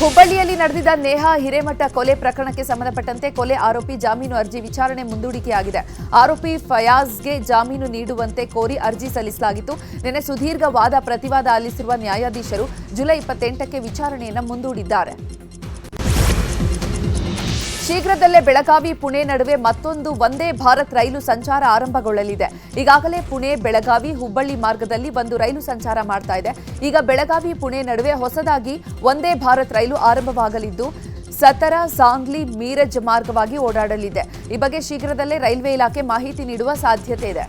ಹುಬ್ಬಳ್ಳಿಯಲ್ಲಿ ನಡೆದಿದ್ದ ನೇಹಾ ಹಿರೇಮಠ ಕೊಲೆ ಪ್ರಕರಣಕ್ಕೆ ಸಂಬಂಧಪಟ್ಟಂತೆ ಕೊಲೆ ಆರೋಪಿ ಜಾಮೀನು ಅರ್ಜಿ ವಿಚಾರಣೆ ಮುಂದೂಡಿಕೆಯಾಗಿದೆ. ಆರೋಪಿ ಫಯಾಜ್ಗೆ ಜಾಮೀನು ನೀಡುವಂತೆ ಕೋರಿ ಅರ್ಜಿ ಸಲ್ಲಿಸಲಾಗಿತ್ತು. ನಿನ್ನೆ ಸುದೀರ್ಘ ವಾದ ಪ್ರತಿವಾದ ಆಲಿಸಿರುವ ನ್ಯಾಯಾಧೀಶರು ಜುಲೈ 28ಕ್ಕೆ ವಿಚಾರಣೆಯನ್ನು ಮುಂದೂಡಿದ್ದಾರೆ. ಶೀಘ್ರದಲ್ಲೇ ಬೆಳಗಾವಿ ಪುಣೆ ನಡುವೆ ಮತ್ತೊಂದು ವಂದೇ ಭಾರತ್ ರೈಲು ಸಂಚಾರ ಆರಂಭಗೊಳ್ಳಲಿದೆ. ಈಗಾಗಲೇ ಪುಣೆ ಬೆಳಗಾವಿ ಹುಬ್ಬಳ್ಳಿ ಮಾರ್ಗದಲ್ಲಿ ಒಂದು ರೈಲು ಸಂಚಾರ ಮಾಡ್ತಾ ಇದೆ. ಈಗ ಬೆಳಗಾವಿ ಪುಣೆ ನಡುವೆ ಹೊಸದಾಗಿ ವಂದೇ ಭಾರತ್ ರೈಲು ಆರಂಭವಾಗಲಿದ್ದು ಸತರಾ ಸಾಂಗ್ಲಿ ಮೀರಜ್ ಮಾರ್ಗವಾಗಿ ಓಡಾಡಲಿದೆ. ಈ ಬಗ್ಗೆ ಶೀಘ್ರದಲ್ಲೇ ರೈಲ್ವೆ ಇಲಾಖೆ ಮಾಹಿತಿ ನೀಡುವ ಸಾಧ್ಯತೆ ಇದೆ.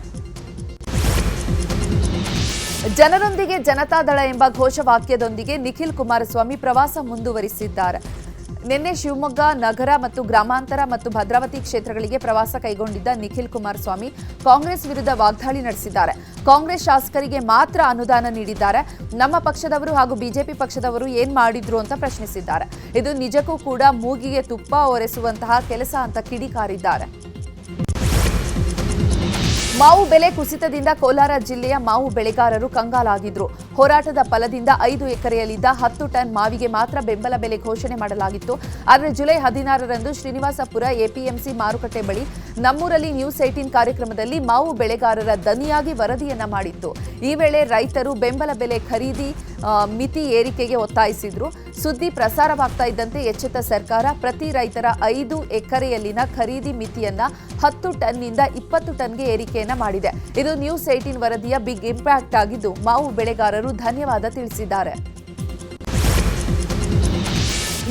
ಜನರೊಂದಿಗೆ ಜನತಾದಳ ಎಂಬ ಘೋಷವಾಕ್ಯದೊಂದಿಗೆ ನಿಖಿಲ್ ಕುಮಾರಸ್ವಾಮಿ ಪ್ರವಾಸ ಮುಂದುವರಿಸಿದ್ದಾರೆ. ನಿನ್ನೆ ಶಿವಮೊಗ್ಗ ನಗರ ಮತ್ತು ಗ್ರಾಮಾಂತರ ಮತ್ತು ಭದ್ರಾವತಿ ಕ್ಷೇತ್ರಗಳಿಗೆ ಪ್ರವಾಸ ಕೈಗೊಂಡಿದ್ದ ನಿಖಿಲ್ ಕುಮಾರಸ್ವಾಮಿ ಕಾಂಗ್ರೆಸ್ ವಿರುದ್ಧ ವಾಗ್ದಾಳಿ ನಡೆಸಿದ್ದಾರೆ. ಕಾಂಗ್ರೆಸ್ ಶಾಸಕರಿಗೆ ಮಾತ್ರ ಅನುದಾನ ನೀಡಿದ್ದಾರೆ, ನಮ್ಮ ಪಕ್ಷದವರು ಹಾಗೂ ಬಿಜೆಪಿ ಪಕ್ಷದವರು ಏನ್ ಮಾಡಿದ್ರು ಅಂತ ಪ್ರಶ್ನಿಸಿದ್ದಾರೆ. ಇದು ನಿಜಕ್ಕೂ ಕೂಡ ಮೂಗಿಗೆ ತುಪ್ಪ ಒರೆಸುವಂತಹ ಕೆಲಸ ಅಂತ ಕಿಡಿಕಾರಿದ್ದಾರೆ. ಮಾವು ಬೆಲೆ ಕುಸಿತದಿಂದ ಕೋಲಾರ ಜಿಲ್ಲೆಯ ಮಾವು ಬೆಳೆಗಾರರು ಕಂಗಾಲಾಗಿದ್ರು. ಹೋರಾಟದ ಫಲದಿಂದ 5 ಎಕರೆಯಲ್ಲಿದ್ದ 10 ಟನ್ ಮಾವಿಗೆ ಮಾತ್ರ ಬೆಂಬಲ ಬೆಲೆ ಘೋಷಣೆ ಮಾಡಲಾಗಿತ್ತು. ಆದರೆ ಜುಲೈ 16ರಂದು ಶ್ರೀನಿವಾಸಪುರ ಎಪಿಎಂಸಿ ಮಾರುಕಟ್ಟೆ ಬಳಿ ನಮ್ಮೂರಲ್ಲಿ ನ್ಯೂಸ್ 18 ಕಾರ್ಯಕ್ರಮದಲ್ಲಿ ಮಾವು ಬೆಳೆಗಾರರ ದನಿಯಾಗಿ ವರದಿಯನ್ನ ಮಾಡಿತ್ತು. ಈ ವೇಳೆ ರೈತರು ಬೆಂಬಲ ಬೆಲೆ ಖರೀದಿ ಮಿತಿ ಏರಿಕೆಗೆ ಒತ್ತಾಯಿಸಿದ್ರು. ಸುದ್ದಿ ಪ್ರಸಾರವಾಗ್ತಾ ಇದ್ದಂತೆ ಎಚ್ಚೆತ್ತ ಸರ್ಕಾರ ಪ್ರತಿ ರೈತರ 5 ಎಕರೆಯಲ್ಲಿನ ಖರೀದಿ ಮಿತಿಯನ್ನ 10 ಟನ್ನಿಂದ 20 ಟನ್ಗೆ ಏರಿಕೆಯನ್ನ ಮಾಡಿದೆ. ಇದು ನ್ಯೂಸ್ 18 ವರದಿಯ ಬಿಗ್ ಇಂಪ್ಯಾಕ್ಟ್ ಆಗಿದ್ದು ಮಾವು ಬೆಳೆಗಾರರು ಧನ್ಯವಾದ ತಿಳಿಸಿದ್ದಾರೆ.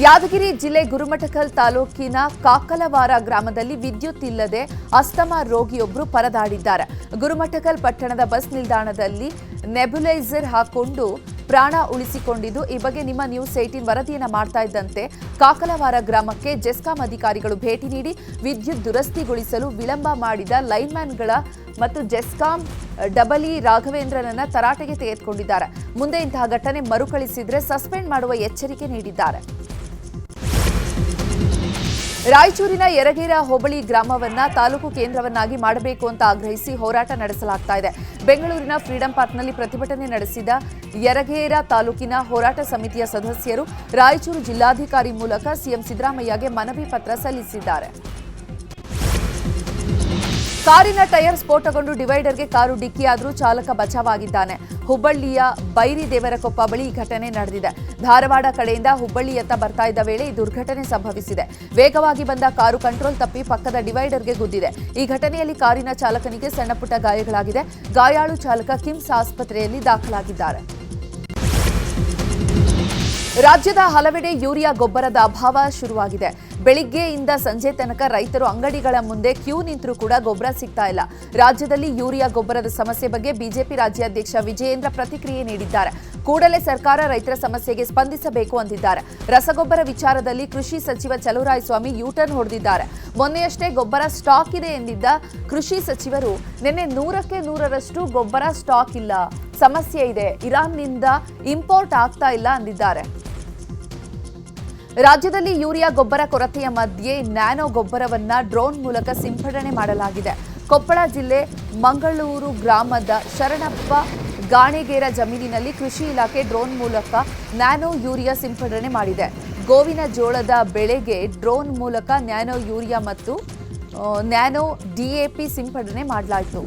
ಯಾದಗಿರಿ ಜಿಲ್ಲೆ ಗುರುಮಠಕಲ್ ತಾಲೂಕಿನ ಕಾಕಲವಾರ ಗ್ರಾಮದಲ್ಲಿ ವಿದ್ಯುತ್ ಇಲ್ಲದೆ ಅಸ್ತಮಾ ರೋಗಿಯೊಬ್ಬರು ಪರದಾಡಿದ್ದಾರೆ. ಗುರುಮಠಕಲ್ ಪಟ್ಟಣದ ಬಸ್ ನಿಲ್ದಾಣದಲ್ಲಿ ನೆಬ್ಯುಲೈಸರ್ ಹಾಕೊಂಡು ಪ್ರಾಣ ಉಳಿಸಿಕೊಂಡಿದ್ದು, ಈ ಬಗ್ಗೆ ನಿಮ್ಮ ನ್ಯೂಸ್ 18 ವರದಿಯನ್ನ ಮಾಡ್ತಾ ಇದ್ದಂತೆ ಕಾಕಲವಾರ ಗ್ರಾಮಕ್ಕೆ ಜೆಸ್ಕಾಂ ಅಧಿಕಾರಿಗಳು ಭೇಟಿ ನೀಡಿ ವಿದ್ಯುತ್ ದುರಸ್ತಿಗೊಳಿಸಲು ವಿಳಂಬ ಮಾಡಿದ ಲೈನ್ಮ್ಯಾನ್ಗಳ ಮತ್ತು ಜೆಸ್ಕಾಂ ಡಬಲಿ ರಾಘವೇಂದ್ರನನ್ನ ತರಾಟೆಗೆ ತೆಗೆದುಕೊಂಡಿದ್ದಾರೆ. ಮುಂದೆ ಇಂತಹ ಘಟನೆ ಮರುಕಳಿಸಿದ್ರೆ ಸಸ್ಪೆಂಡ್ ಮಾಡುವ ಎಚ್ಚರಿಕೆ ನೀಡಿದ್ದಾರೆ. ರಾಯಚೂರಿನ ಯರಗೇರ ಹೋಬಳಿ ಗ್ರಾಮವನ್ನ ತಾಲೂಕು ಕೇಂದ್ರವನ್ನಾಗಿ ಮಾಡಬೇಕು ಅಂತ ಆಗ್ರಹಿಸಿ ಹೋರಾಟ ನಡೆಸಲಾಗ್ತಾ ಇದೆ. ಬೆಂಗಳೂರಿನ ಫ್ರೀಡಂ ಪಾರ್ಕ್ನಲ್ಲಿ ಪ್ರತಿಭಟನೆ ನಡೆಸಿದ ಯರಗೇರ ತಾಲೂಕಿನ ಹೋರಾಟ ಸಮಿತಿಯ ಸದಸ್ಯರು ರಾಯಚೂರು ಜಿಲ್ಲಾಧಿಕಾರಿ ಮೂಲಕ ಸಿಎಂ ಸಿದ್ದರಾಮಯ್ಯಗೆ ಮನವಿ ಪತ್ರ ಸಲ್ಲಿಸಿದ್ದಾರೆ. ಕಾರಿನ ಟೈರ್ ಸ್ಫೋಟಗೊಂಡು ಡಿವೈಡರ್ಗೆ ಕಾರು ಡಿಕ್ಕಿಯಾದರೂ ಚಾಲಕ ಬಚಾವಾಗಿದ್ದಾನೆ. ಹುಬ್ಬಳ್ಳಿಯ ಬೈರಿದೇವರಕೊಪ್ಪ ಬಳಿ ಈ ಘಟನೆ ನಡೆದಿದೆ. ಧಾರವಾಡ ಕಡೆಯಿಂದ ಹುಬ್ಬಳ್ಳಿಯತ್ತ ಬರ್ತಾ ಇದ್ದ ವೇಳೆ ಈ ದುರ್ಘಟನೆ ಸಂಭವಿಸಿದೆ. ವೇಗವಾಗಿ ಬಂದ ಕಾರು ಕಂಟ್ರೋಲ್ ತಪ್ಪಿ ಪಕ್ಕದ ಡಿವೈಡರ್ಗೆ ಗುದ್ದಿದೆ. ಈ ಘಟನೆಯಲ್ಲಿ ಕಾರಿನ ಚಾಲಕನಿಗೆ ಸಣ್ಣಪುಟ್ಟ ಗಾಯಗಳಾಗಿದೆ. ಗಾಯಾಳು ಚಾಲಕ ಕಿಮ್ಸ್ ಆಸ್ಪತ್ರೆಯಲ್ಲಿ ದಾಖಲಾಗಿದ್ದಾರೆ. ರಾಜ್ಯದ ಹಲವೆಡೆ ಯೂರಿಯಾ ಗೊಬ್ಬರದ ಅಭಾವ ಶುರುವಾಗಿದೆ. ಬೆಳಿಗ್ಗೆಯಿಂದ ಸಂಜೆ ತನಕ ರೈತರು ಅಂಗಡಿಗಳ ಮುಂದೆ ಕ್ಯೂ ನಿಂತರೂ ಕೂಡ ಗೊಬ್ಬರ ಸಿಗ್ತಾ ಇಲ್ಲ. ರಾಜ್ಯದಲ್ಲಿ ಯೂರಿಯಾ ಗೊಬ್ಬರದ ಸಮಸ್ಯೆ ಬಗ್ಗೆ ಬಿಜೆಪಿ ರಾಜ್ಯಾಧ್ಯಕ್ಷ ವಿಜಯೇಂದ್ರ ಪ್ರತಿಕ್ರಿಯೆ ನೀಡಿದ್ದಾರೆ. ಕೂಡಲೇ ಸರ್ಕಾರ ರೈತರ ಸಮಸ್ಯೆಗೆ ಸ್ಪಂದಿಸಬೇಕು ಅಂದಿದ್ದಾರೆ. ರಸಗೊಬ್ಬರ ವಿಚಾರದಲ್ಲಿ ಕೃಷಿ ಸಚಿವ ಚಲುವರಾಯಸ್ವಾಮಿ ಯೂಟರ್ನ್ ಹೊಡೆದಿದ್ದಾರೆ. ಮೊನ್ನೆಯಷ್ಟೇ ಗೊಬ್ಬರ ಸ್ಟಾಕ್ ಇದೆ ಎಂದಿದ್ದ ಕೃಷಿ ಸಚಿವರು ನಿನ್ನೆ 100ಕ್ಕೆ 100ರಷ್ಟು ಗೊಬ್ಬರ ಸ್ಟಾಕ್ ಇಲ್ಲ, ಸಮಸ್ಯೆ ಇದೆ, ಇರಾನ್ನಿಂದ ಇಂಪೋರ್ಟ್ ಆಗ್ತಾ ಇಲ್ಲ ಅಂದಿದ್ದಾರೆ. ರಾಜ್ಯದಲ್ಲಿ ಯೂರಿಯಾ ಗೊಬ್ಬರ ಕೊರತೆಯ ಮಧ್ಯೆ ನ್ಯಾನೋ ಗೊಬ್ಬರವನ್ನ ಡ್ರೋನ್ ಮೂಲಕ ಸಿಂಪಡಣೆ ಮಾಡಲಾಗಿದೆ. ಕೊಪ್ಪಳ ಜಿಲ್ಲೆ ಮಂಗಳೂರು ಗ್ರಾಮದ ಶರಣಪ್ಪ ಗಾಣಿಗೇರ ಜಮೀನಿನಲ್ಲಿ ಕೃಷಿ ಇಲಾಖೆ ಡ್ರೋನ್ ಮೂಲಕ ನ್ಯಾನೋ ಯೂರಿಯಾ ಸಿಂಪಡಣೆ ಮಾಡಿದೆ. ಗೋವಿನ ಜೋಳದ ಬೆಳೆಗೆ ಡ್ರೋನ್ ಮೂಲಕ ನ್ಯಾನೋ ಯೂರಿಯಾ ಮತ್ತು ನ್ಯಾನೋ ಡಿಎಪಿ ಸಿಂಪಡಣೆ ಮಾಡಲಾಯಿತು.